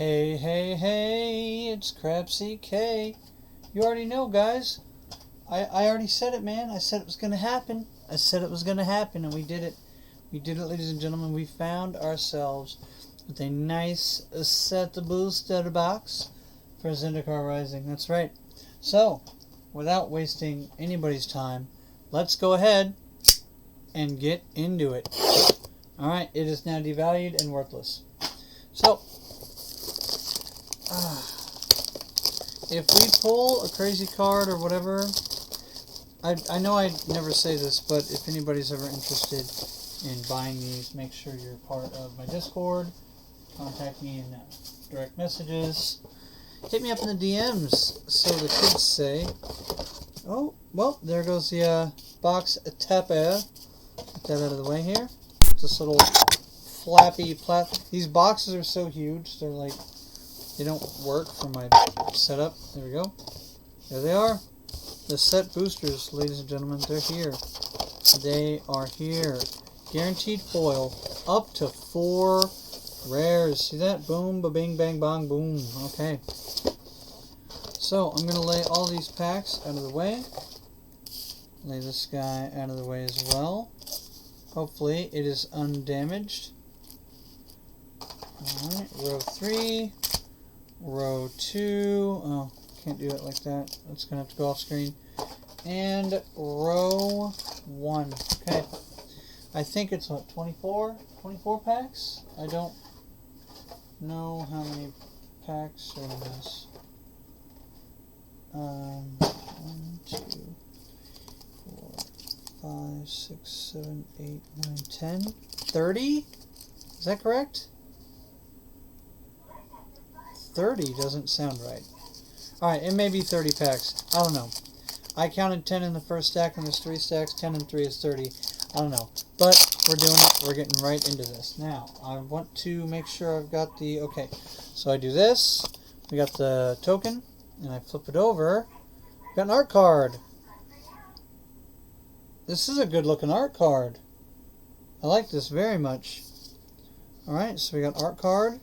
Hey, hey, hey, it's KrepsyK. You already know, guys. I already said it, man. I said it was going to happen. I said it was going to happen, and we did it. We did it, ladies and gentlemen. We found ourselves with a nice set booster box for Zendikar Rising. That's right. So, without wasting anybody's time, let's go ahead and get into it. Alright, it is now devalued and worthless. So, if we pull a crazy card or whatever, I know I never say this, but if anybody's ever interested in buying these, make sure you're part of my Discord. Contact me in direct messages. Hit me up in the DMs, so the kids say. Oh, well, there goes the box tapper. Get that out of the way here. This little flappy These boxes are so huge, they're like, they don't work for my setup. There we go. There they are. The set boosters, ladies and gentlemen, they're here. They are here. Guaranteed foil, up to 4 rares. See that? Boom, ba-bing, bang, bong, boom. Okay. So, I'm going to lay all these packs out of the way. Lay this guy out of the way as well. Hopefully, it is undamaged. Alright, row 3. Row 2. Oh, can't do it like that. That's going to have to go off screen. And row 1. Okay. I think it's, what, 24? 24 packs? I don't know how many packs are in this. 1, 2, 4, 5, 6, 7, 8, 9, 10. 30? Is that correct? 30 doesn't sound right. Alright, it may be 30 packs. I don't know. I counted 10 in the first stack, and there's 3 stacks. 10 and 3 is 30. I don't know. But we're doing it. We're getting right into this. Now, I want to make sure I've got the... Okay, so I do this. We got the token, and I flip it over. Got an art card. This is a good-looking art card. I like this very much. Alright, so we got art card.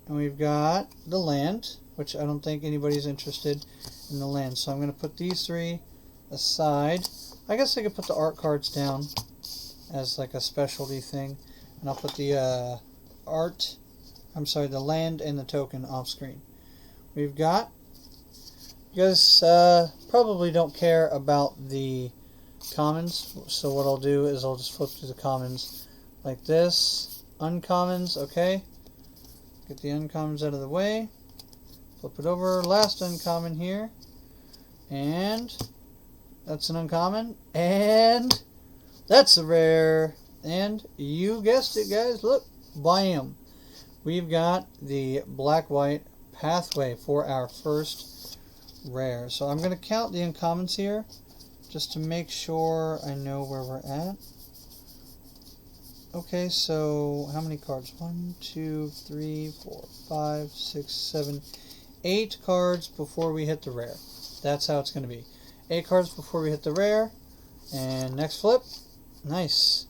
And we've got the land, which I don't think anybody's interested in the land. So I'm going to put these 3 aside. I guess I could put the art cards down as like a specialty thing. And I'll put the the land and the token off screen. We've got, you guys probably don't care about the commons. So what I'll do is I'll just flip to the commons like this. Uncommons, okay. Get the uncommons out of the way. Flip it over. Last uncommon here. And that's an uncommon. And that's a rare. And you guessed it, guys. Look. Bam. We've got the black-white pathway for our first rare. So I'm going to count the uncommons here just to make sure I know where we're at. Okay, so how many cards? 1, 2, 3, 4, 5, 6, 7, 8 cards before we hit the rare. That's how it's going to be. 8 cards before we hit the rare. And next flip. Nice.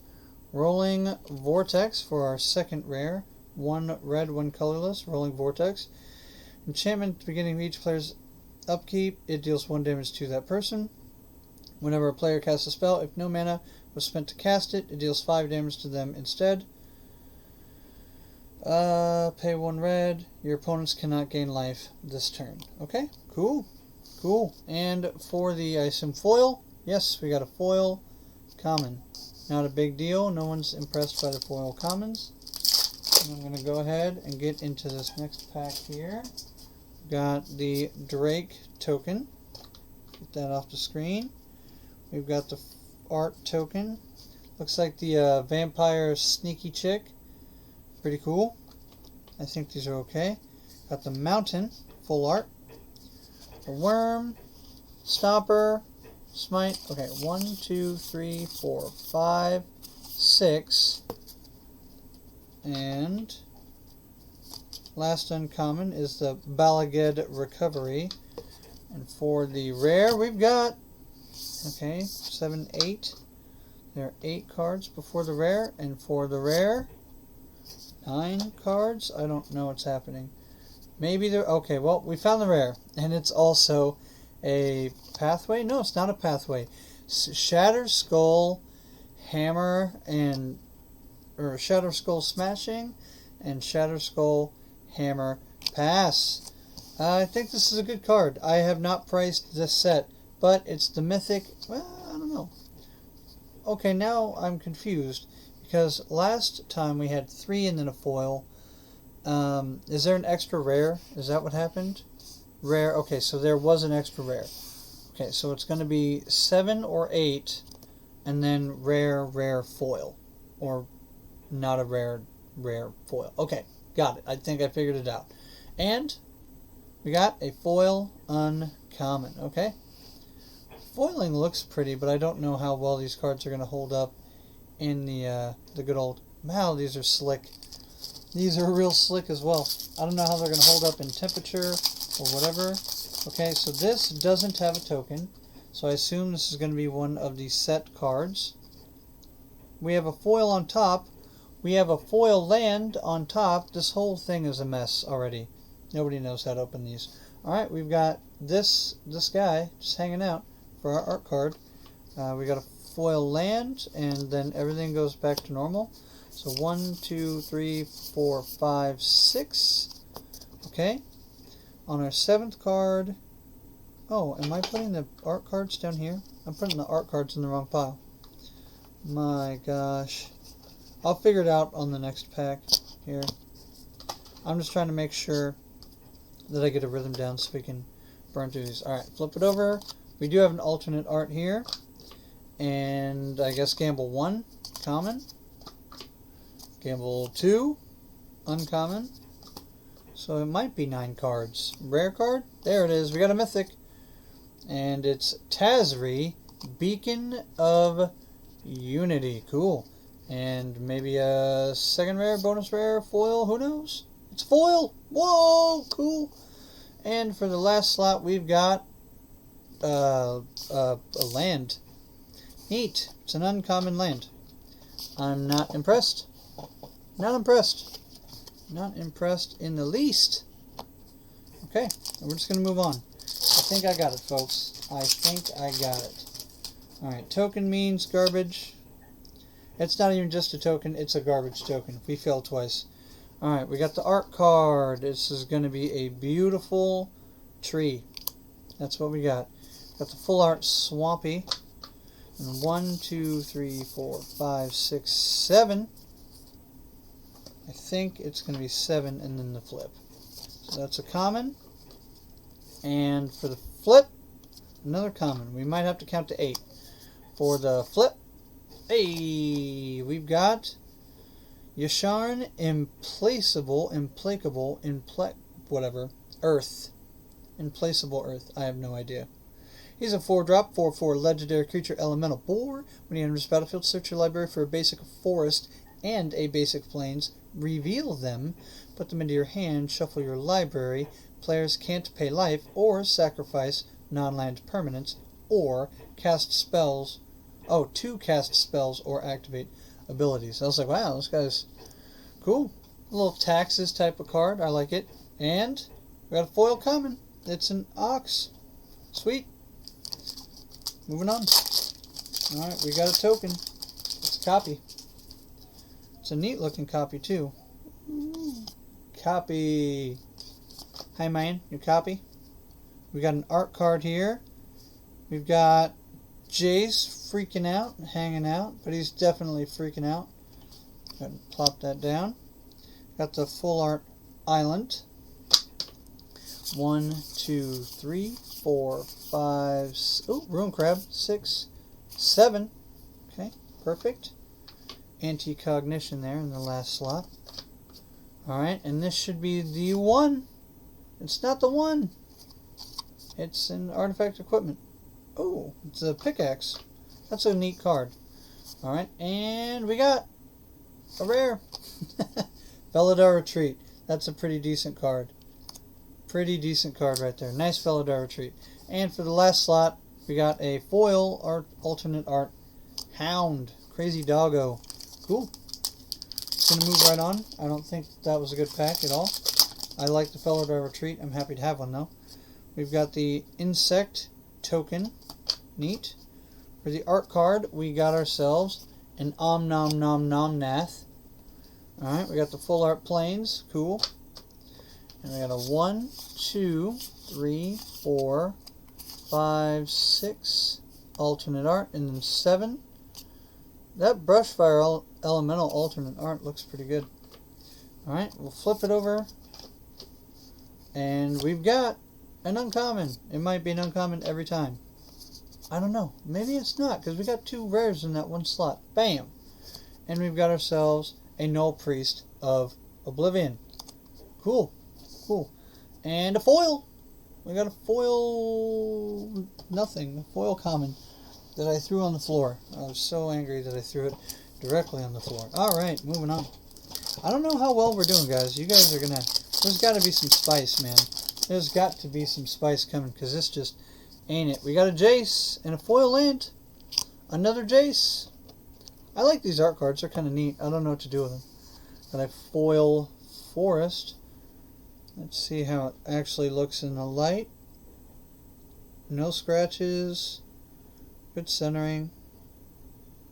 Rolling Vortex for our second rare. 1 red, 1 colorless. Rolling Vortex. Enchantment at the beginning of each player's upkeep. It deals 1 damage to that person. Whenever a player casts a spell, if no mana was spent to cast it, it deals 5 damage to them instead. Pay 1 red. Your opponents cannot gain life this turn. Okay, cool. Cool. And for the, I assume, foil. Yes, we got a foil common. Not a big deal. No one's impressed by the foil commons. And I'm going to go ahead and get into this next pack here. Got the Drake token. Get that off the screen. We've got the art token. Looks like the vampire sneaky chick. Pretty cool. I think these are okay. Got the mountain, full art. The worm, stomper, smite. Okay, 1, 2, 3, 4, 5, 6. And last uncommon is the Balaged recovery. And for the rare, we've got, okay, 7, 8. There are 8 cards before the rare, and for the rare, 9 cards. I don't know what's happening. Maybe there... Okay, well, we found the rare. And it's also a pathway? No, it's not a pathway. Shatter Skull, Hammer, and... Or Shatter Skull Smashing, and Shatter Skull, Hammer, Pass. I think this is a good card. I have not priced this set, but it's the Mythic... Well, I don't know. Okay, now I'm confused, because last time we had 3 and then a foil. Is there an extra rare? Is that what happened? Rare. Okay, so there was an extra rare. Okay, so it's going to be 7 or 8, and then rare foil. Or not a rare foil. Okay, got it. I think I figured it out. And we got a foil uncommon. Okay. Foiling looks pretty, but I don't know how well these cards are going to hold up in the good old... Wow, these are slick. These are real slick as well. I don't know how they're going to hold up in temperature or whatever. Okay, so this doesn't have a token, so I assume this is going to be one of the set cards. We have a foil on top. We have a foil land on top. This whole thing is a mess already. Nobody knows how to open these. Alright, we've got this guy just hanging out for our art card. We got a foil land, and then everything goes back to normal. So 1, 2, 3, 4, 5, 6. Okay. On our 7th card... Oh, am I putting the art cards down here? I'm putting the art cards in the wrong pile. My gosh. I'll figure it out on the next pack here. I'm just trying to make sure that I get a rhythm down so we can burn through these. Alright, flip it over. We do have an alternate art here. And I guess Gamble 1, common. Gamble 2, uncommon. So it might be 9 cards. Rare card? There it is. We got a mythic. And it's Tazri, Beacon of Unity. Cool. And maybe a second rare, bonus rare, foil. Who knows? It's foil. Whoa, cool. And for the last slot, we've got a land. Neat. It's an uncommon land. I'm not impressed. Not impressed. Not impressed in the least. Okay, we're just going to move on. I think I got it, folks. I think I got it. Alright, token means garbage. It's not even just a token, it's a garbage token. We failed twice. Alright, we got the art card. This is going to be a beautiful tree. That's what we got. Got the full art Swampy. And 1, 2, 3, 4, 5, 6, 7. I think it's going to be 7 and then the flip. So that's a common. And for the flip, another common. We might have to count to 8. For the flip, hey, we've got Yasharn, Implacable, whatever, Earth. Implacable Earth. I have no idea. He's a 4-drop, 4/4 legendary creature elemental boar. When he enters the battlefield, search your library for a basic forest and a basic plains. Reveal them, put them into your hand, shuffle your library. Players can't pay life or sacrifice non-land permanents or cast spells. Oh, to cast spells or activate abilities. I was like, wow, this guy's cool. A little taxes type of card. I like it. And we got a foil common. It's an ox. Sweet. Moving on. Alright, we got a token. It's a copy. It's a neat looking copy too. Copy. Hi man, you copy? We got an art card here. We've got Jace freaking out, hanging out, but he's definitely freaking out. Go ahead and plop that down. Got the full art island. 1, 2, 3, 4, 5. Oh, Ruin Crab. 6, 7. Okay, perfect. Anti-cognition there in the last slot. Alright, and this should be the 1. It's not the 1. It's an artifact equipment. Oh, it's a pickaxe. That's a neat card. Alright, and we got a rare. Felidar Retreat. That's a pretty decent card. Pretty decent card right there. Nice Felidar Retreat. And for the last slot, we got a foil art, alternate art Hound. Crazy Doggo. Cool. Just going to move right on. I don't think that was a good pack at all. I like the Fellow Driver Treat. I'm happy to have one, though. We've got the Insect Token. Neat. For the art card, we got ourselves an Om Nom Nom Nom Nath. Alright, we got the Full Art Planes. Cool. And we got a 1, 2, 3, 4, 5, 6 alternate art, and then 7. That Brushfire Elemental alternate art looks pretty good. Alright, we'll flip it over. And we've got an uncommon. It might be an uncommon every time. I don't know. Maybe it's not, because we got 2 rares in that one slot. Bam! And we've got ourselves a Null Priest of Oblivion. Cool. Cool. And a foil. We got a foil nothing. A foil common that I threw on the floor. I was so angry that I threw it directly on the floor. Alright, moving on. I don't know how well we're doing, guys. You guys are gonna... There's got to be some spice, man. There's got to be some spice coming, because this just ain't it. We got a Jace and a foil land. Another Jace. I like these art cards. They're kind of neat. I don't know what to do with them. Got a foil forest. Let's see how it actually looks in the light. No scratches. Good centering.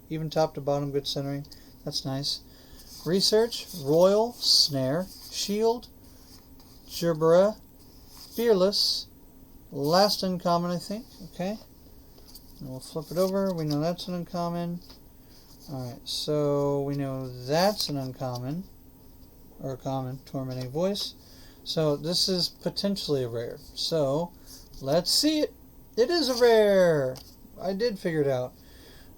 Even top to bottom, good centering. That's nice. Research, Royal, Snare, Shield, Gerbera, Fearless, last uncommon, I think. Okay. And we'll flip it over. We know that's an uncommon. Alright, so we know that's an uncommon. Or a common, Tormenting Voice. So this is potentially a rare. So let's see it. It is a rare. I did figure it out.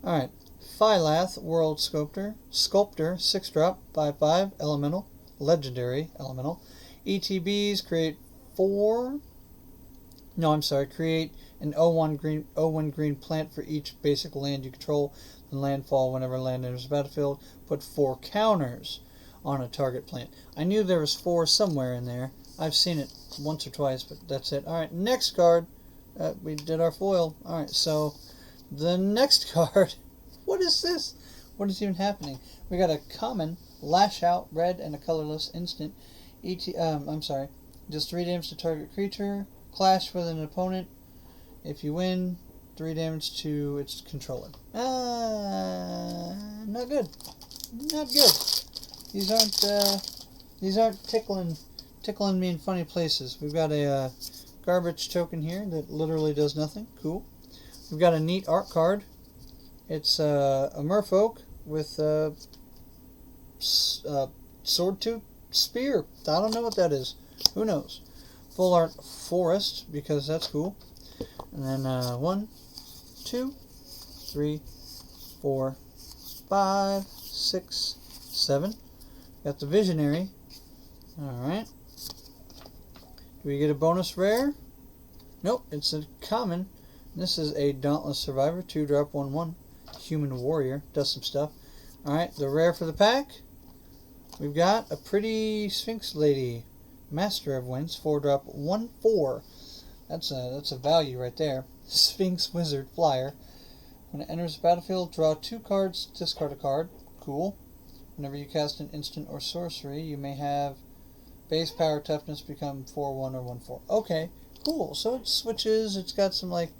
Alright. Phylath, World Sculptor, 6-drop, 5/5, Elemental, Legendary Elemental. ETBs, create create an 0/1 green plant for each basic land you control, and landfall whenever land enters the battlefield. Put 4 counters on a target plant. I knew there was 4 somewhere in there. I've seen it once or twice, but that's it. Alright, next card. We did our foil. Alright, so the next card... What is this? What is even happening? We got a common, Lash Out, red, and a colorless instant. Just 3 damage to target creature. Clash with an opponent. If you win, 3 damage to its controller. Not good. Not good. These aren't tickling me in funny places. We've got a garbage token here that literally does nothing. Cool. We've got a neat art card. It's a merfolk with a sword tooth spear. I don't know what that is. Who knows? Full art forest, because that's cool. And then 1, 2, 3, 4, 5, 6, 7. Got the visionary. Alright. Do we get a bonus rare? Nope, it's a common. This is a Dauntless Survivor, 2-drop, 1/1. Human Warrior. Does some stuff. Alright, the rare for the pack. We've got a pretty Sphinx Lady. Master of Winds, 4-drop, 1/4. That's a value right there. Sphinx Wizard Flyer. When it enters the battlefield, draw 2 cards, discard a card. Cool. Whenever you cast an instant or sorcery, you may have base power toughness become 4/1 or 1/4. Okay, cool. So it switches. It's got some like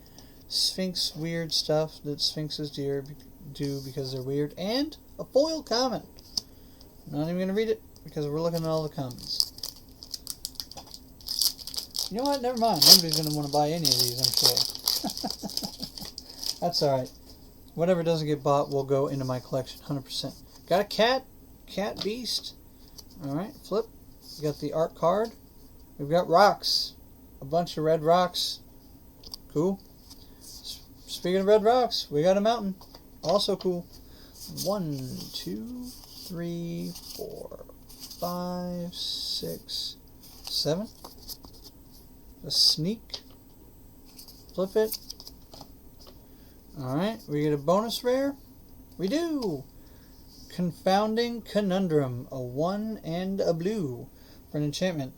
Sphinx weird stuff that Sphinxes do because they're weird. And a foil common. I'm not even going to read it because we're looking at all the commons. You know what? Never mind. Nobody's going to want to buy any of these, I'm sure. That's alright. Whatever doesn't get bought will go into my collection 100%. Got a cat. Cat beast. Alright, flip. We got the art card. We've got rocks. A bunch of red rocks. Cool. Speaking of red rocks, we got a mountain. Also cool. 1, 2, 3, 4, 5, 6, 7. A sneak. Flip it. Alright, we get a bonus rare. We do. Confounding Conundrum. A 1 and a blue. For an enchantment.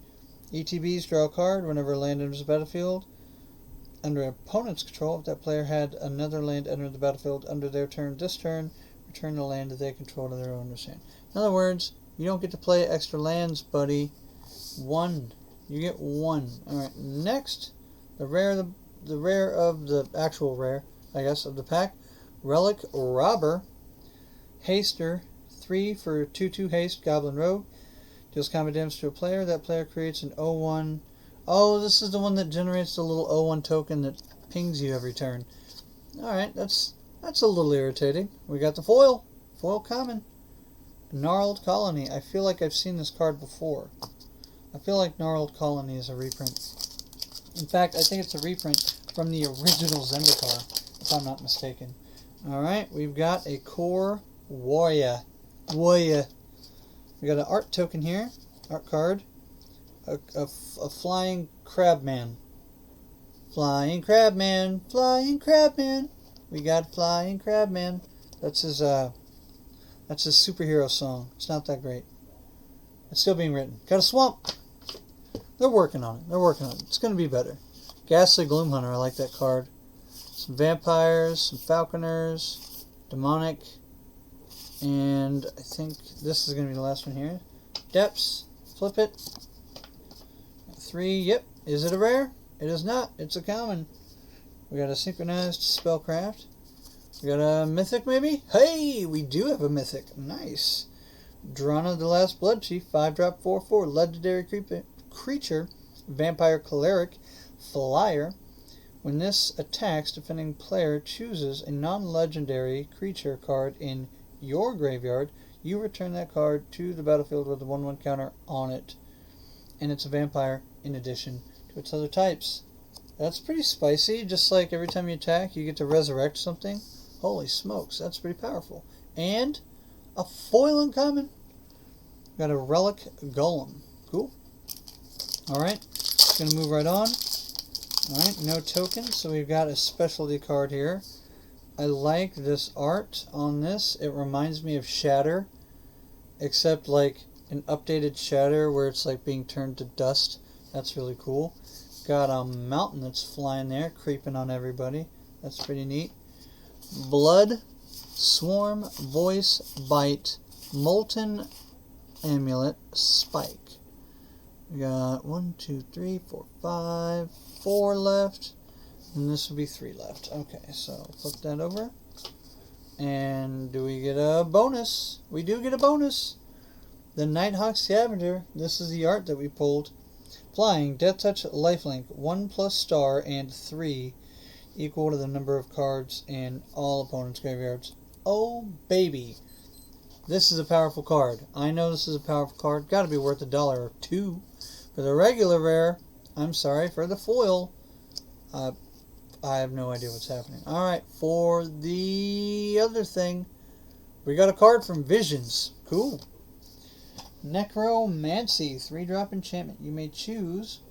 ETBs, draw a card whenever a land enters the battlefield. Under opponent's control, if that player had another land enter the battlefield under their turn this turn, return the land that they control to their owner's hand. In other words, you don't get to play extra lands, buddy. 1 You get 1. Alright, next, the rare of the actual rare, I guess, of the pack. Relic Robber. Haster. 3 for 2/2 haste, Goblin Rogue. Deals combat damage to a player. That player creates an 0/1. Oh, this is the one that generates the little 0/1 token that pings you every turn. Alright, that's a little irritating. We got the foil. Foil common. Gnarled Colony. I feel like I've seen this card before. I feel like Gnarled Colony is a reprint. In fact, I think it's a reprint from the original Zendikar, if I'm not mistaken. Alright, we've got a Core Warrior. We got an art token here. Art card. A Flying Crabman. Flying Crabman. Flying Crabman. We got Flying Crabman. That's his superhero song. It's not that great. It's still being written. Got a Swamp. They're working on it. It's going to be better. Ghastly Gloomhunter. I like that card. Some vampires, some falconers, demonic, and I think this is going to be the last one here. Depths. Flip it. 3. Yep. Is it a rare? It is not. It's a common. We got a Synchronized Spellcraft. We got a Mythic, maybe? Hey! We do have a Mythic. Nice. Drana the Last Blood Chief. 5-drop 4/4. Legendary creature. Vampire Cleric. Flyer. When this attacks, defending player chooses a non-legendary creature card in your graveyard. You return that card to the battlefield with a 1/1 counter on it. And it's a vampire in addition to its other types. That's pretty spicy. Just like every time you attack, you get to resurrect something. Holy smokes, that's pretty powerful. And a foil uncommon. Got a Relic Golem. Cool. Alright, gonna move right on. Alright, no tokens, so we've got a specialty card here. I like this art on this. It reminds me of Shatter, except like an updated Shatter where it's like being turned to dust. That's really cool. Got a mountain that's flying there, creeping on everybody. That's pretty neat. Blood, Swarm, Voice, Bite, Molten Amulet, Spike. We got 1, 2, 3, 4, 5, 4 left. And this will be 3 left. Okay, so flip that over. And do we get a bonus? We do get a bonus. The Nighthawk Scavenger. This is the art that we pulled. Flying, Death Touch, Lifelink, 1+ star, and 3, equal to the number of cards in all opponents' graveyards. Oh, baby. This is a powerful card. I know this is a powerful card. Got to be worth $1 or $2. For the regular rare, I'm sorry, for the foil, I have no idea what's happening. Alright, for the other thing, we got a card from Visions. Cool. Necromancy, 3-drop enchantment. You may choose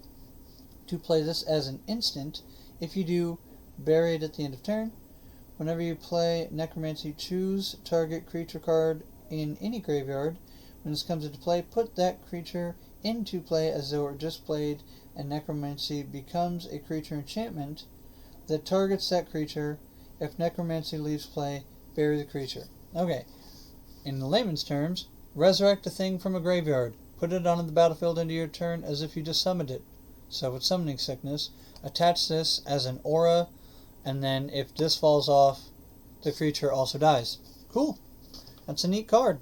to play this as an instant. If you do, bury it at the end of turn. Whenever you play Necromancy, choose target creature card in any graveyard. When this comes into play, put that creature into play as though it were just played, and Necromancy becomes a creature enchantment that targets that creature. If Necromancy leaves play, bury the creature. Okay, in the layman's terms, resurrect a thing from a graveyard. Put it onto the battlefield into your turn as if you just summoned it. So with Summoning Sickness, attach this as an aura, and then if this falls off, the creature also dies. Cool. That's a neat card.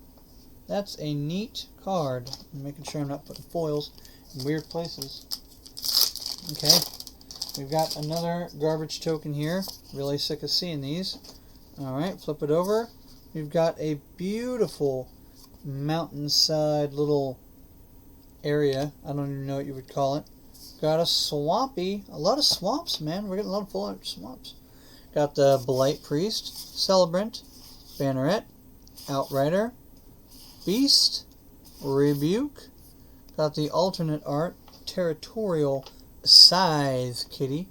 That's a neat card. I'm making sure I'm not putting foils in weird places. Okay. We've got another garbage token here. Really sick of seeing these. Alright, flip it over. We've got a beautiful mountainside little area. I don't even know what you would call it. Got a swampy. A lot of swamps, man. We're getting a lot of full swamps. Got the Blight Priest, Celebrant, Banneret, Outrider, Beast, Rebuke. Got the alternate art, Territorial Scythe Kitty.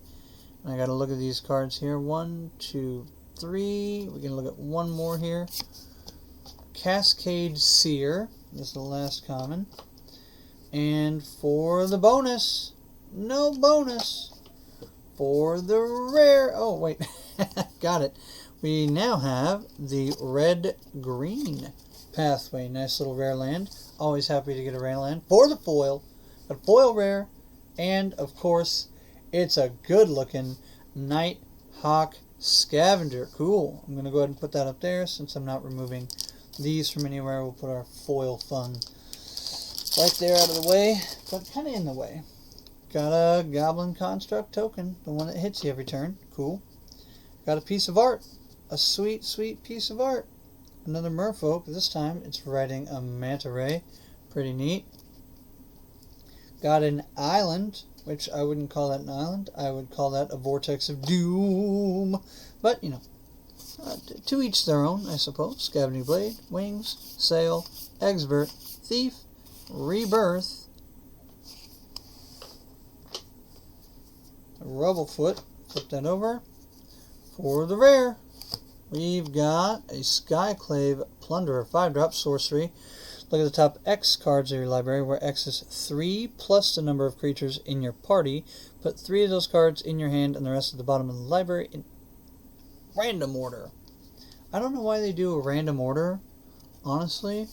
And I got to look at these cards here. 1, 2, 3. We're going to look at one more here. Cascade Seer. This is the last common. And for the bonus, no bonus. For the rare, oh wait, got it. We now have the red-green pathway. Nice little rare land. Always happy to get a rare land. For the foil, a foil rare, And, of course, it's a good-looking Nighthawk Scavenger. Cool. I'm going to go ahead and put that up there since I'm not removing these from anywhere. We'll put our foil fun right there out of the way, but kind of in the way. Got a Goblin Construct token, the one that hits you every turn. Cool. Got a piece of art. A sweet, sweet piece of art. Another merfolk. This time it's riding a manta ray. Pretty neat. Got an island, which I wouldn't call that an island. I would call that a vortex of doom. But, you know, to each their own, I suppose. Scavenging Blade, Wings, Sail, Expert, Thief, Rebirth, Rubblefoot. Flip that over. For the rare, we've got a Skyclave Plunderer, 5-drop sorcery. Look at the top X cards of your library, where X is 3 plus the number of creatures in your party. Put 3 of those cards in your hand and the rest at the bottom of the library in random order. I don't know why they do a random order, honestly.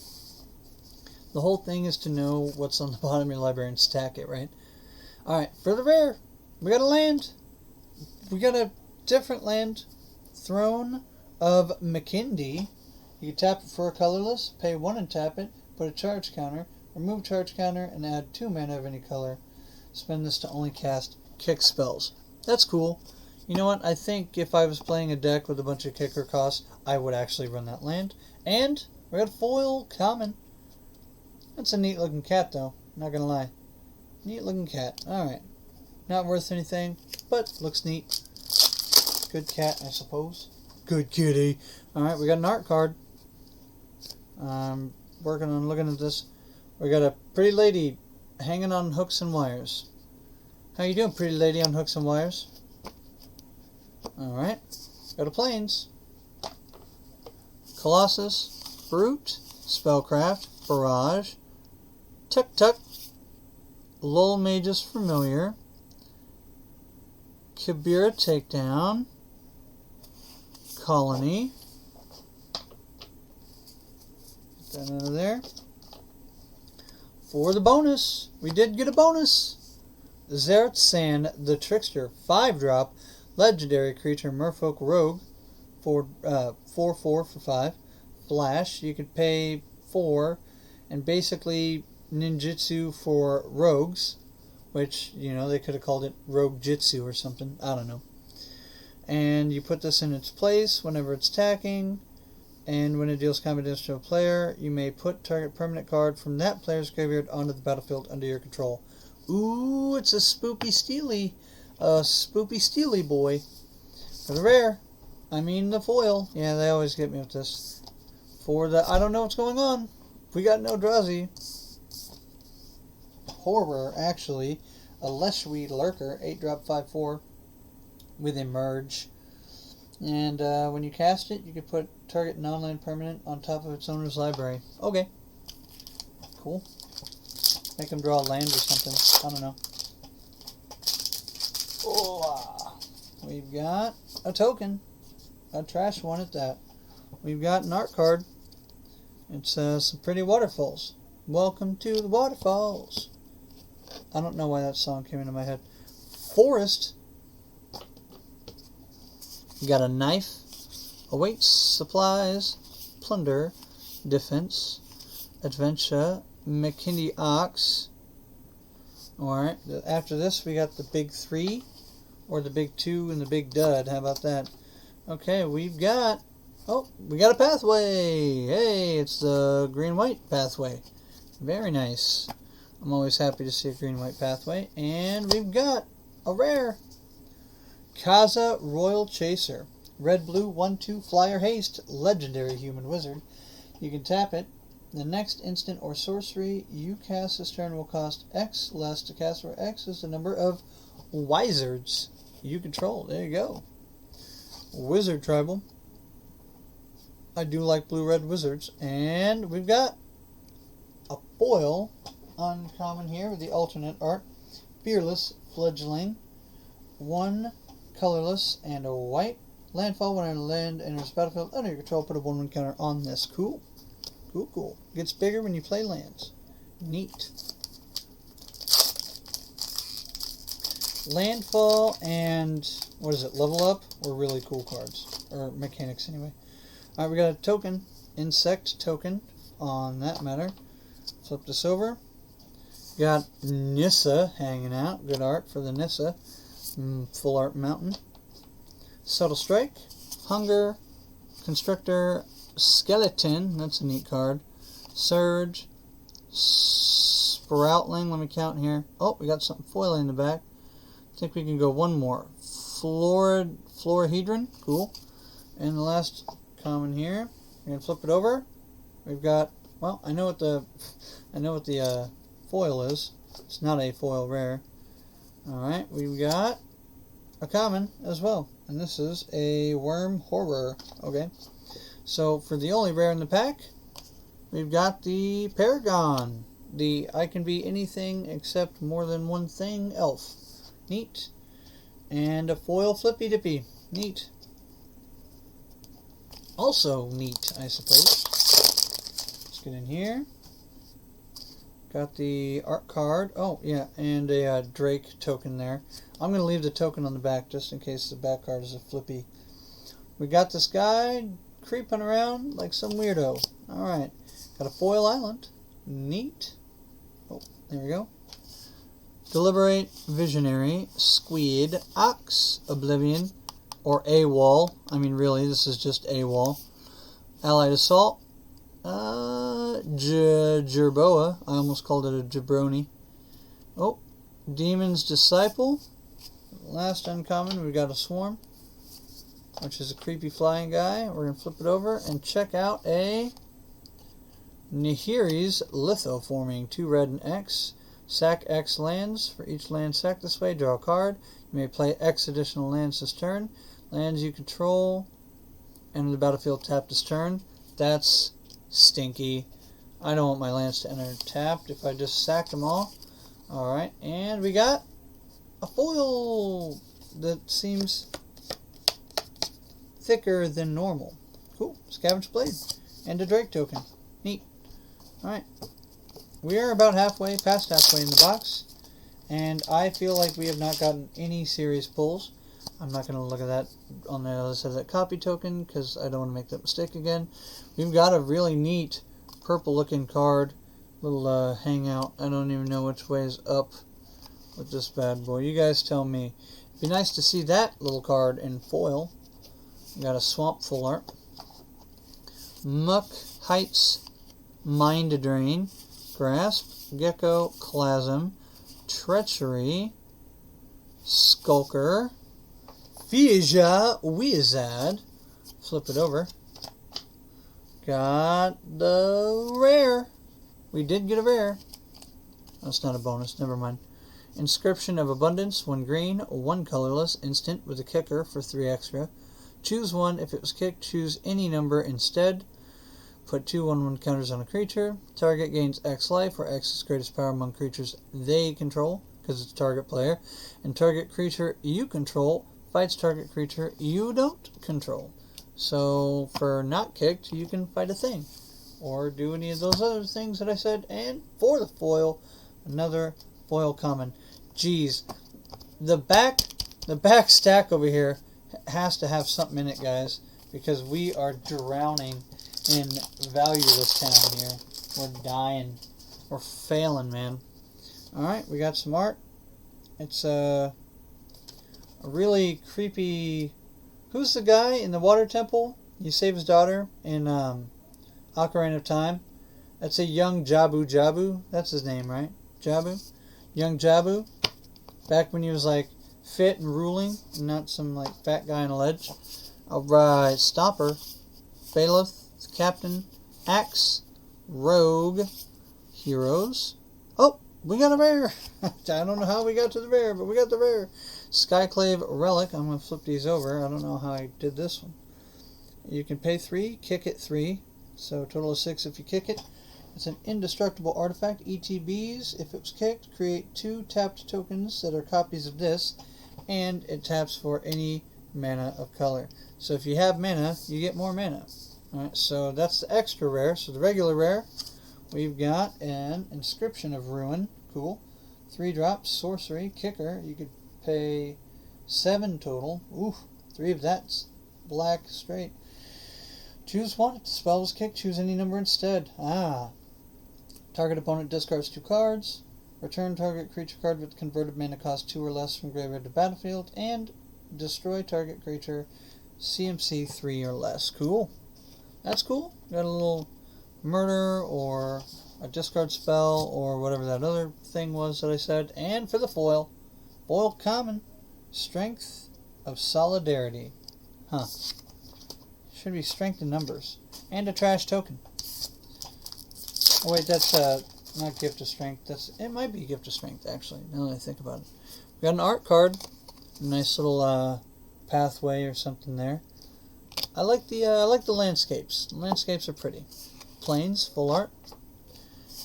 The whole thing is to know what's on the bottom of your library and stack it, right? Alright, for the rare, we got a land. We got a different land. Throne of Makindi. You can tap it for a colorless, pay 1 and tap it, put a charge counter, remove charge counter, and add 2 mana of any color. Spend this to only cast kick spells. That's cool. You know what? I think if I was playing a deck with a bunch of kicker costs, I would actually run that land. And we got foil common. That's a neat looking cat though, not gonna lie. Neat looking cat. Alright. Not worth anything, but looks neat. Good cat, I suppose. Good kitty. Alright, we got an art card. I'm working on looking at this. We got a pretty lady hanging on hooks and wires. How you doing, pretty lady on hooks and wires? Alright. Got a Plains. Colossus. Brute. Spellcraft. Barrage. Tuk-Tuk. Lull Mage's Familiar. Kibira Takedown. Colony. Put that out of there. For the bonus, we did get a bonus. Zertsan the Trickster, 5-drop, legendary creature, Merfolk Rogue, for 4/4 for 5. Flash, you could pay 4, and basically ninjutsu for rogues, which, you know, they could have called it Rogue Jitsu or something. I don't know. And you put this in its place whenever it's attacking, and when it deals combat damage to a player, you may put target permanent card from that player's graveyard onto the battlefield under your control. Ooh, it's a spoopy steely boy. For the rare, I mean the foil. Yeah, they always get me with this. For the, I don't know what's going on. We got no Eldrazi. Horror, actually. A Leshwi Lurker, 8-drop, 5/4. With Emerge. And when you cast it, you can put target non-land permanent on top of its owner's library. Okay. Cool. Make them draw a land or something. I don't know. Oh, we've got a token. A trash one at that. We've got an art card. It says some pretty waterfalls. Welcome to the waterfalls. I don't know why that song came into my head. Forest. You got a knife, awaits supplies, plunder, defense, adventure, McKinney Ox. Alright, after this we got the big 3, or the big 2 and the big dud. How about that? Okay, we've got, we got a pathway. Hey, it's the green-white pathway. Very nice. I'm always happy to see a green-white pathway. And we've got a rare. Kaza Royal Chaser. Red-blue 1/2 flyer haste. Legendary human wizard. You can tap it. The next instant or sorcery you cast this turn will cost X less to cast, where X is the number of wizards you control. There you go. Wizard Tribal. I do like blue-red wizards. And we've got a foil uncommon here with the alternate art. Fearless Fledgling. 1 colorless and a white. Landfall when a land enters the battlefield under your control, put a 1/1 counter on this. Cool. Cool, cool. Gets bigger when you play lands. Neat. Landfall and, what is it, Level Up were really cool cards. Or mechanics, anyway. Alright, we got a token, Insect token, on that matter. Flip this over. Got Nissa hanging out. Good art for the Nissa. Full Art Mountain. Subtle Strike. Hunger. Constrictor. Skeleton. That's a neat card. Surge. Sproutling. Let me count here. Oh, we got something foiling in the back. I think we can go one more. Florahedron. Cool. And the last common here. We're going to flip it over. We've got, well, I know what the foil is. It's not a foil rare. Alright, we've got a common as well. And this is a Worm Horror. Okay. So for the only rare in the pack, we've got the Paragon. The I can be anything except more than one thing elf. Neat. And a foil Flippy Dippy. Neat. Also neat, I suppose. Let's get in here. Got the art card. Oh, yeah, and a Drake token there. I'm going to leave the token on the back just in case the back card is a Flippy. We got this guy creeping around like some weirdo. Alright. Got a foil island. Neat. Oh, there we go. Deliberate, Visionary, Squid, Ox, Oblivion, or AWOL. I mean, really, this is just AWOL. Allied Assault. Jerboa. I almost called it a jabroni. Oh, Demon's Disciple. Last uncommon, we've got a Swarm, which is a creepy flying guy. We're going to flip it over and check out a Nahiri's Lithoforming. 2 red and X. Sack X lands. For each land sacked this way, draw a card. You may play X additional lands this turn. Lands you control enter the battlefield tapped this turn. That's stinky. I don't want my lands to enter tapped if I just sack them all. Alright, and we got a foil that seems thicker than normal. Cool. Scavenge Blade. And a Drake token. Neat. Alright. We are about past halfway in the box. And I feel like we have not gotten any serious pulls. I'm not going to look at that on the other side of that copy token because I don't want to make that mistake again. We've got a really neat purple looking card. Little hangout. I don't even know which way is up with this bad boy. You guys tell me. It'd be nice to see that little card in foil. We got a Swamp Full Art. Muck Heights, Mind Drain, Grasp, Gecko, Clasm, Treachery, Skulker, Fija Wizard. Flip it over. Got the rare. We did get a rare. That's not a bonus, never mind. Inscription of Abundance, 1 green, 1 colorless, instant with a kicker for 3 extra. Choose one. If it was kicked, choose any number instead. Put 2 1/1 counters on a creature. Target gains X life, where X is greatest power among creatures they control, because it's target player. And target creature you control fights target creature you don't control. So for not kicked, you can fight a thing. Or do any of those other things that I said. And for the foil, another foil common. Geez, the back stack over here has to have something in it, guys, because we are drowning in valueless town here. We're dying. We're failing, man. Alright, we got some art. It's a really creepy... Who's the guy in the water temple? You save his daughter in Ocarina of Time. That's a young Jabu Jabu. That's his name, right? Jabu? Young Jabu. Back when he was like fit and ruling, and not some like fat guy on a ledge. Alright, Stopper. Bailiff. Captain. Axe. Rogue. Heroes. Oh, we got a rare. I don't know how we got to the rare, but we got the rare. Skyclave Relic. I'm going to flip these over. I don't know how I did this one. You can pay 3, kick it 3. So total of 6 if you kick it. It's an indestructible artifact. ETBs. If it was kicked, create 2 tapped tokens that are copies of this. And it taps for any mana of color. So if you have mana, you get more mana. Alright, so that's the extra rare. So the regular rare, we've got an Inscription of Ruin. Cool. 3 drops, sorcery, kicker. You could pay 7 total. Ooh, 3 of that's black straight. Choose one. If the spell was kicked, choose any number instead. Target opponent discards 2 cards. Return target creature card with converted mana cost 2 or less from graveyard to battlefield. And destroy target creature CMC 3 or less. Cool. That's cool. Got a little murder or a discard spell or whatever that other thing was that I said. And for the foil, foil common, Strength of Solidarity. Huh. Should be strength in numbers. And a trash token. Oh wait, that's not Gift of Strength. It might be Gift of Strength actually, now that I think about it. We got an art card. A nice little pathway or something there. I like the landscapes. The landscapes are pretty. Plains, full art.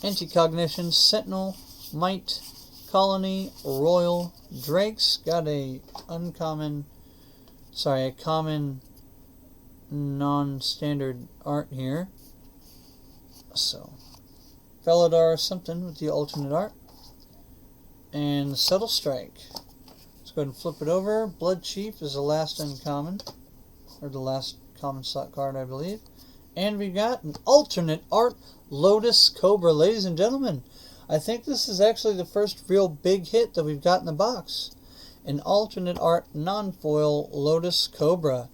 Anti-Cognition, Sentinel, Might, Colony, Royal, Drakes. Got a common non-standard art here. So, Felidar something with the alternate art. And Subtle Strike. Let's go ahead and flip it over. Blood Chief is the last uncommon. Or the last common slot card, I believe. And we got an alternate art Lotus Cobra. Ladies and gentlemen, I think this is actually the first real big hit that we've got in the box. An alternate art non-foil Lotus Cobra.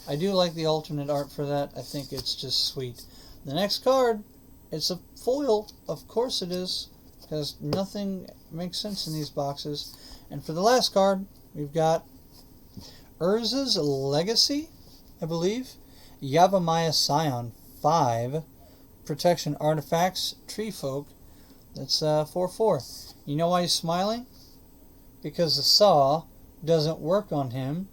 I do like the alternate art for that. I think it's just sweet. The next card, it's a foil. Of course it is, because nothing makes sense in these boxes. And for the last card, we've got Urza's Legacy, I believe. Yavimaya Scion, 5. Protection Artifacts, Tree Folk. That's 4/4. You know why he's smiling? Because the saw doesn't work on him,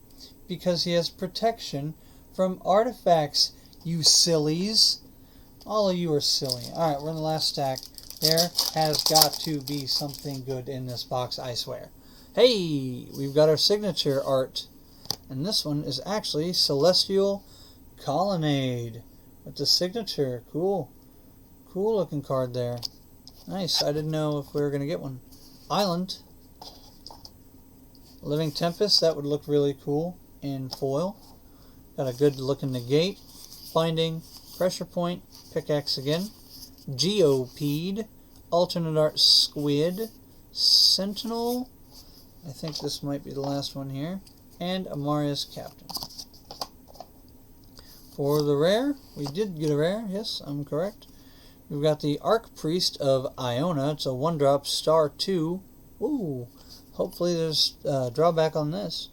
because he has protection from artifacts, you sillies. All of you are silly. Alright, we're in the last stack. There has got to be something good in this box, I swear. Hey, we've got our signature art. And this one is actually Celestial Colonnade with the signature. Cool. Cool looking card there. Nice. I didn't know if we were going to get one. Island. Living Tempest. That would look really cool in foil. Got a good looking negate. Binding. Pressure Point. Pickaxe again. Geopede. Alternate art Squid. Sentinel. I think this might be the last one here. And Amaria's Captain. For the rare, we did get a rare. Yes, I'm correct. We've got the Archpriest of Iona. It's a 1-drop star 2. Ooh, hopefully there's drawback on this.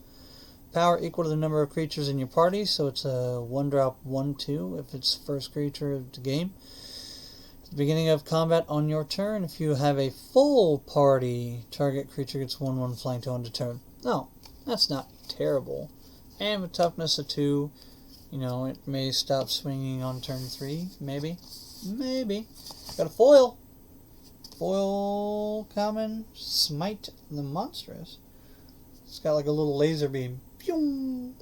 Power equal to the number of creatures in your party, so it's a 1-drop 1/2 if it's first creature of the game. At the beginning of combat on your turn, if you have a full party, target creature gets 1/1 flying to end of turn. No, that's not terrible. And with toughness of 2, you know, it may stop swinging on turn 3, maybe. Maybe. Got a foil. Foil common Smite the Monstrous. It's got like a little laser beam. Pew!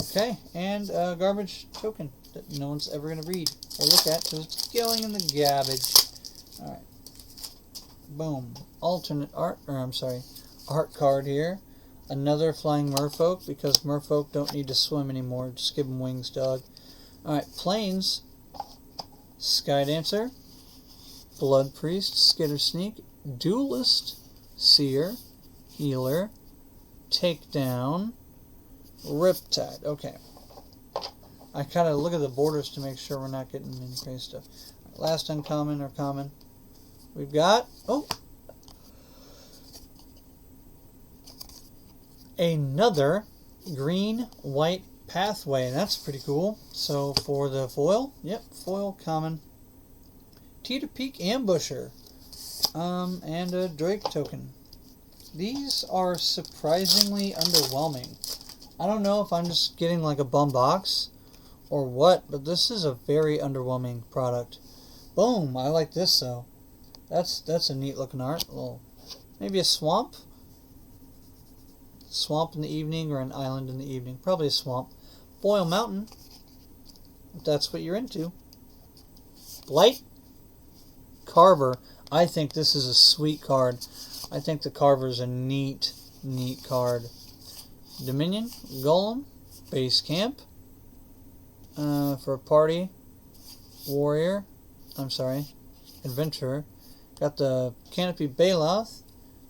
Okay, and a garbage token that no one's ever going to read or look at because it's going in the garbage. Alright. Boom. Alternate art, art card here. Another flying merfolk, because merfolk don't need to swim anymore. Just give them wings, dog. Alright, plains. Sky Dancer, Blood Priest, Skitter Sneak, Duelist, Seer, Healer, Takedown, Riptide. Okay. I kind of look at the borders to make sure we're not getting any crazy stuff. Last uncommon or common. We've got, another green-white pathway, and that's pretty cool. So for the foil, foil common. Teeter Peak Ambusher, and a Drake token. These are surprisingly underwhelming. I don't know if I'm just getting like a bum box or what, but this is a very underwhelming product. Boom! I like this though. That's a neat looking art. Well, maybe a swamp. Swamp in the evening or an island in the evening. Probably a swamp. Foil Mountain, if that's what you're into. Blight Carver. I think this is a sweet card. I think the Carver's a neat neat card. Dominion, Golem, Base Camp, for a party, Warrior, Adventurer. Got the Canopy Baloth,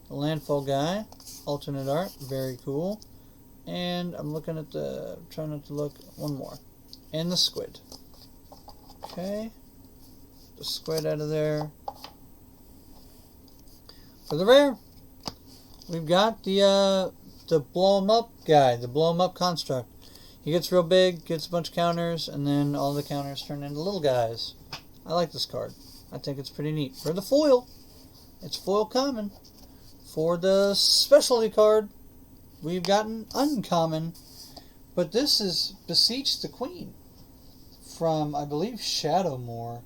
the Landfall Guy, alternate art, very cool. And I'm looking at trying not to look, one more. And the Squid. Okay, the Squid out of there. For the rare, we've got the blow 'em up guy, the blow 'em up construct. He gets real big, gets a bunch of counters, and then all the counters turn into little guys. I like this card. I think it's pretty neat. For the foil, it's foil common. For the specialty card, we've gotten uncommon. But this is Beseech the Queen from, I believe, Shadowmoor.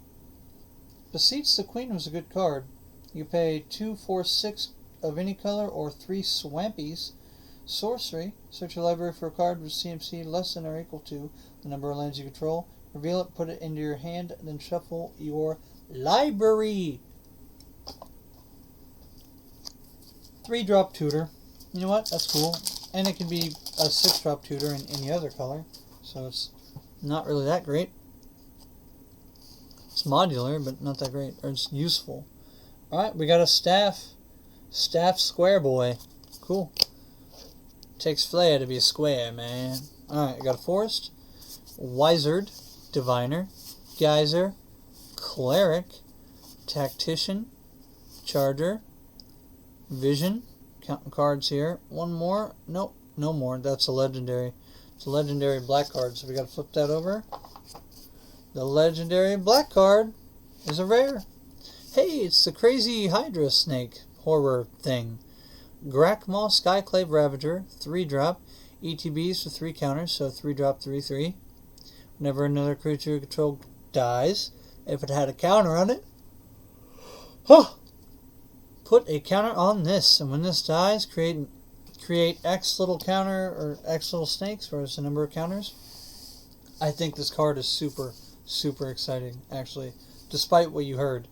Beseech the Queen was a good card. You pay 2, 4, 6 of any color or 3 Swampies. Sorcery. Search your library for a card with CMC less than or equal to the number of lands you control. Reveal it, put it into your hand, then shuffle your library. 3-drop tutor. You know what? That's cool. And it can be a 6-drop tutor in any other color. So it's not really that great. It's modular, but not that great. Or it's useful. Alright, we got a staff. Staff Square Boy. Cool. Takes flair to be a square, man. Alright, I got a Forest, Wizard, Diviner, Geyser, Cleric, Tactician, Charger, Vision. Counting cards here. One more. Nope, no more. That's a legendary. It's a legendary black card, so we got to flip that over. The legendary black card is a rare. Hey, it's the crazy Hydra Snake horror thing. Grakmaw Skyclave Ravager, 3-drop, ETBs for 3 counters, so 3-drop, 3/3. Whenever another creature you control dies, if it had a counter on it, put a counter on this, and when this dies, create X little counter or X little snakes for the number of counters. I think this card is super, super exciting, actually, despite what you heard.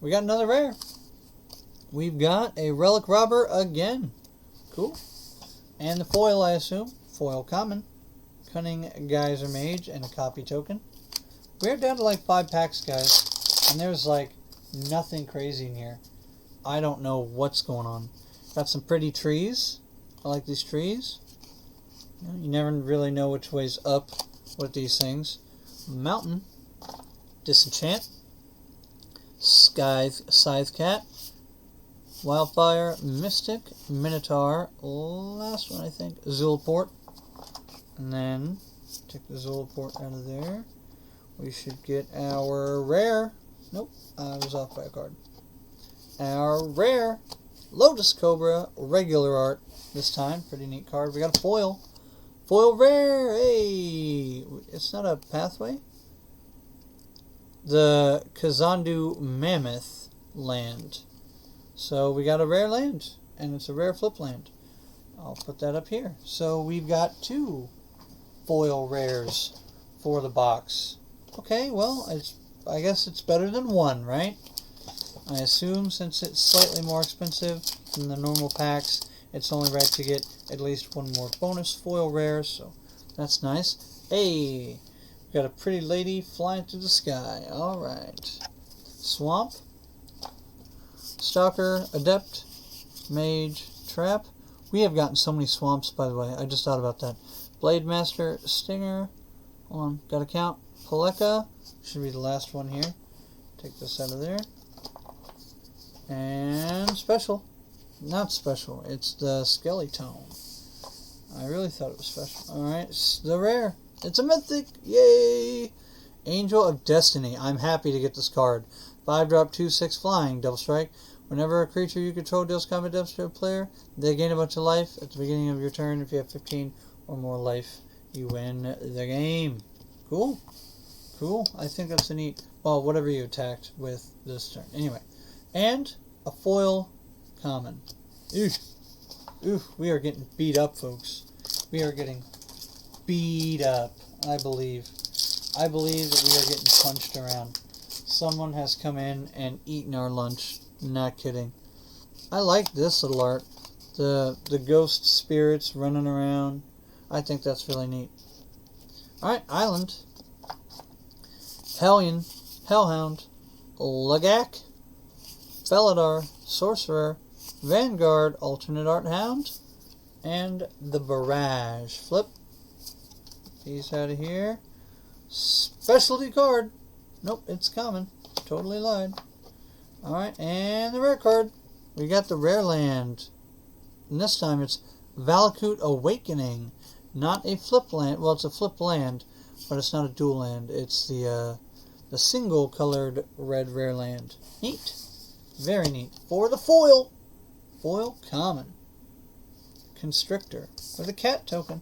We got another rare. We've got a Relic Robber again. Cool. And the foil, I assume. Foil common. Cunning Geyser Mage and a copy token. We're down to like 5 packs, guys. And there's like nothing crazy in here. I don't know what's going on. Got some pretty trees. I like these trees. You never really know which way's up with these things. Mountain. Disenchant. Scythe Cat. Wildfire, Mystic, Minotaur, last one I think, Zulaport. And then, take the Zulaport out of there. We should get our rare. Nope, I was off by a card. Our rare, Lotus Cobra, regular art this time. Pretty neat card. We got a foil. Foil rare, hey! It's not a pathway. The Kazandu Mammoth land. So we got a rare land, and it's a rare flip land. I'll put that up here. So we've got 2 foil rares for the box. Okay, well, I guess it's better than 1, right? I assume since it's slightly more expensive than the normal packs, it's only right to get at least 1 more bonus foil rare, so that's nice. Hey, we got a pretty lady flying through the sky. Alright. Swamp. Stalker, Adept, Mage, Trap. We have gotten so many swamps, by the way. I just thought about that. Blade Master, Stinger. Hold on, gotta count. Paleka. Should be the last one here. Take this out of there. And special. Not special. It's the Skeletone. I really thought it was special. Alright, the rare. It's a mythic. Yay! Angel of Destiny. I'm happy to get this card. 5-drop, 2/6 flying, double strike. Whenever a creature you control deals combat damage to a player, they gain a bunch of life at the beginning of your turn. If you have 15 or more life, you win the game. Cool. Cool. I think that's a neat... Well, whatever you attacked with this turn. Anyway. And a foil common. Oof. Oof. We are getting beat up, folks. We are getting beat up, I believe. I believe that we are getting punched around. Someone has come in and eaten our lunch. Not kidding. I like this little art. the ghost spirits running around. I think that's really neat. Alright, Island. Hellion, Hellhound, Lagak, Felidar, Sorcerer, Vanguard, Alternate Art Hound, and the Barrage. Flip these out of here. Specialty card. Nope, it's common. Totally lied. Alright, and the rare card. We got the rare land. And this time it's Valakut Awakening. Not a flip land. Well, it's a flip land, but it's not a dual land. It's the single colored red rare land. Neat. Very neat. For the foil. Foil common. Constrictor. With a cat token.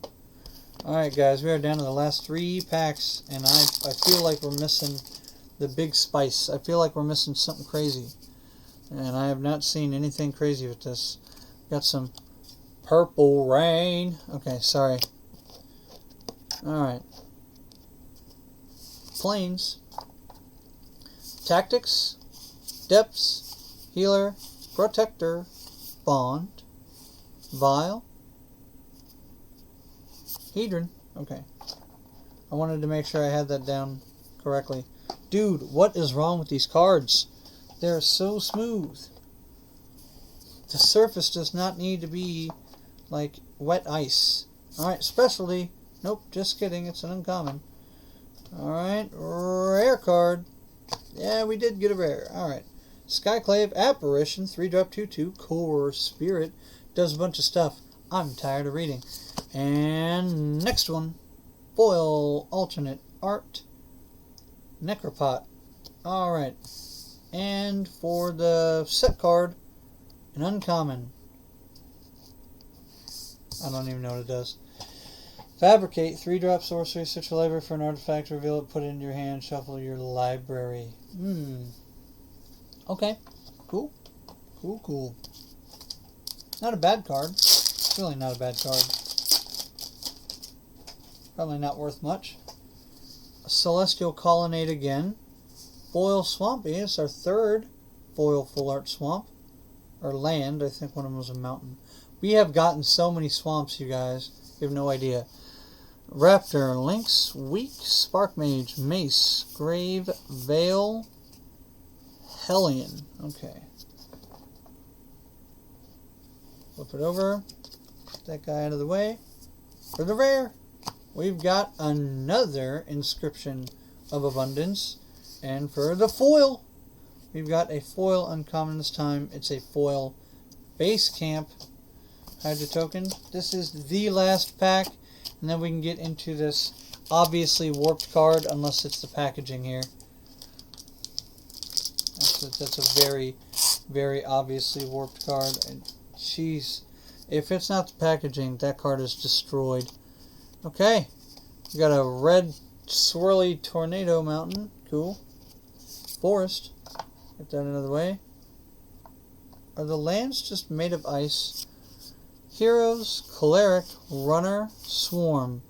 Alright guys, we are down to the last 3 packs, and I feel like we're missing the big spice. I feel like we're missing something crazy. And I have not seen anything crazy with this. Got some purple rain. Okay, sorry. Alright. Planes. Tactics. Depths. Healer. Protector. Bond. Vial. Hedron. Okay. I wanted to make sure I had that down correctly. Dude, what is wrong with these cards? They're so smooth. The surface does not need to be like wet ice. Alright, specialty. Nope, just kidding. It's an uncommon. Alright, rare card. Yeah, we did get a rare. Alright. Skyclave, Apparition, 3-drop 2/2, Core Spirit. Does a bunch of stuff. I'm tired of reading. And next one, foil alternate art, Necropot. Alright. And for the set card, an uncommon. I don't even know what it does. Fabricate, 3-drop sorcery, search your library for an artifact, reveal it, put it in your hand, shuffle your library. Okay. Cool. Cool, cool. Not a bad card. It's really not a bad card. Probably not worth much. A Celestial Colonnade again. Foil Swampy. It's our 3rd foil full art swamp. Or land. I think one of them was a mountain. We have gotten so many swamps, you guys. You have no idea. Raptor, Lynx, Weak, Spark Mage, Mace, Grave, Veil, Hellion. Okay. Flip it over. Put that guy out of the way. For the rare, we've got another Inscription of Abundance. And for the foil, we've got a foil uncommon this time. It's a foil base camp Hydra token. This is the last pack. And then we can get into this obviously warped card, unless it's the packaging here. That's a very, very obviously warped card. And jeez, if it's not the packaging, that card is destroyed. Okay, we got a red swirly tornado mountain. Cool. Forest. Get that out of the way. Are the lands just made of ice? Heroes, Cleric, Runner, Swarm,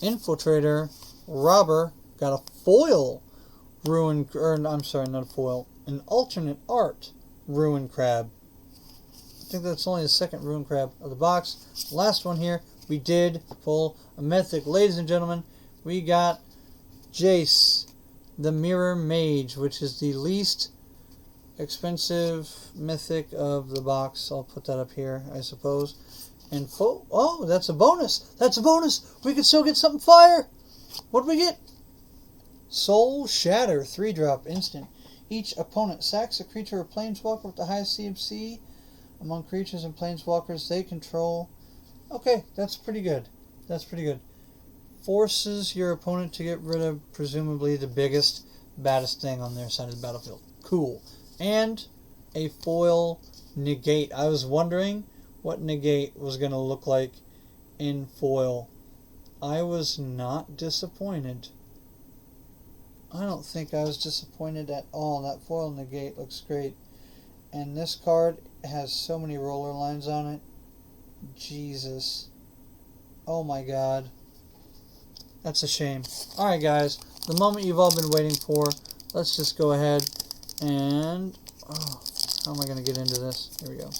Infiltrator, Robber, got a foil Ruin, or I'm sorry, not a foil, an alternate art Ruin Crab. I think that's only the 2nd Ruin Crab of the box. Last one here, we did pull a mythic. Ladies and gentlemen, we got Jace, the Mirror Mage, which is the least expensive mythic of the box. I'll put that up here, I suppose. And oh, that's a bonus. That's a bonus. We could still get something fire. What do we get? Soul Shatter, 3-drop instant. Each opponent sacks a creature or planeswalker with the highest CMC among creatures and planeswalkers they control. Okay, that's pretty good. That's pretty good. Forces your opponent to get rid of presumably the biggest, baddest thing on their side of the battlefield. Cool. And a foil negate. I was wondering what negate was going to look like in foil. I was not disappointed. I don't think I was disappointed at all. That foil negate looks great. And this card has so many roller lines on it. Jesus. Oh my god. That's a shame. Alright guys, the moment you've all been waiting for. Let's just go ahead and... oh, how am I going to get into this? Here we go.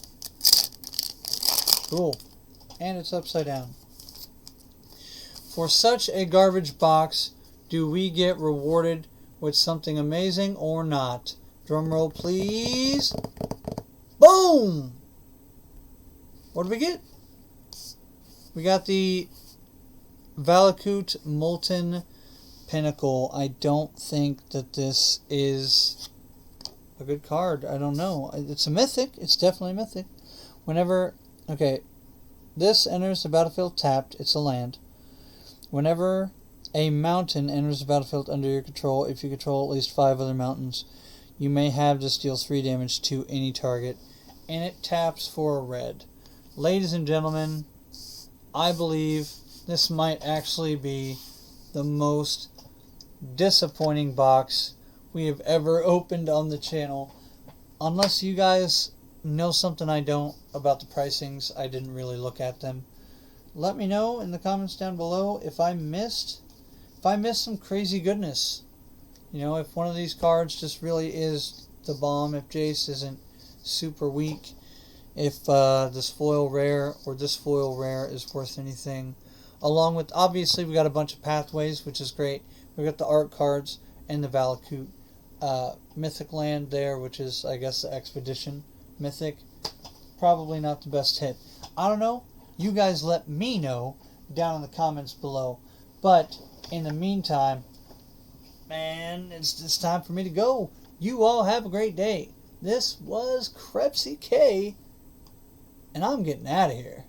Cool. And it's upside down. For such a garbage box, do we get rewarded with something amazing or not? Drum roll, please. Boom! What do we get? We got the Valakut Molten Pinnacle. I don't think that this is a good card. I don't know. It's a mythic. It's definitely a mythic. Whenever... Okay. This enters the battlefield tapped. It's a land. Whenever a mountain enters the battlefield under your control, if you control at least 5 other mountains, you may have this deal 3 damage to any target. And it taps for a red. Ladies and gentlemen, I believe this might actually be the most disappointing box we have ever opened on the channel. Unless you guys know something I don't about the pricings, I didn't really look at them. Let me know in the comments down below if I missed some crazy goodness. You know, if one of these cards just really is the bomb, if Jace isn't super weak, if this foil rare or this foil rare is worth anything. Along with, obviously, we got a bunch of pathways, which is great. We got the art cards and the Valakut mythic land there, which is, I guess, the expedition mythic. Probably not the best hit. I don't know. You guys let me know down in the comments below. But in the meantime, man, it's time for me to go. You all have a great day. This was KrepsyK, and I'm getting out of here.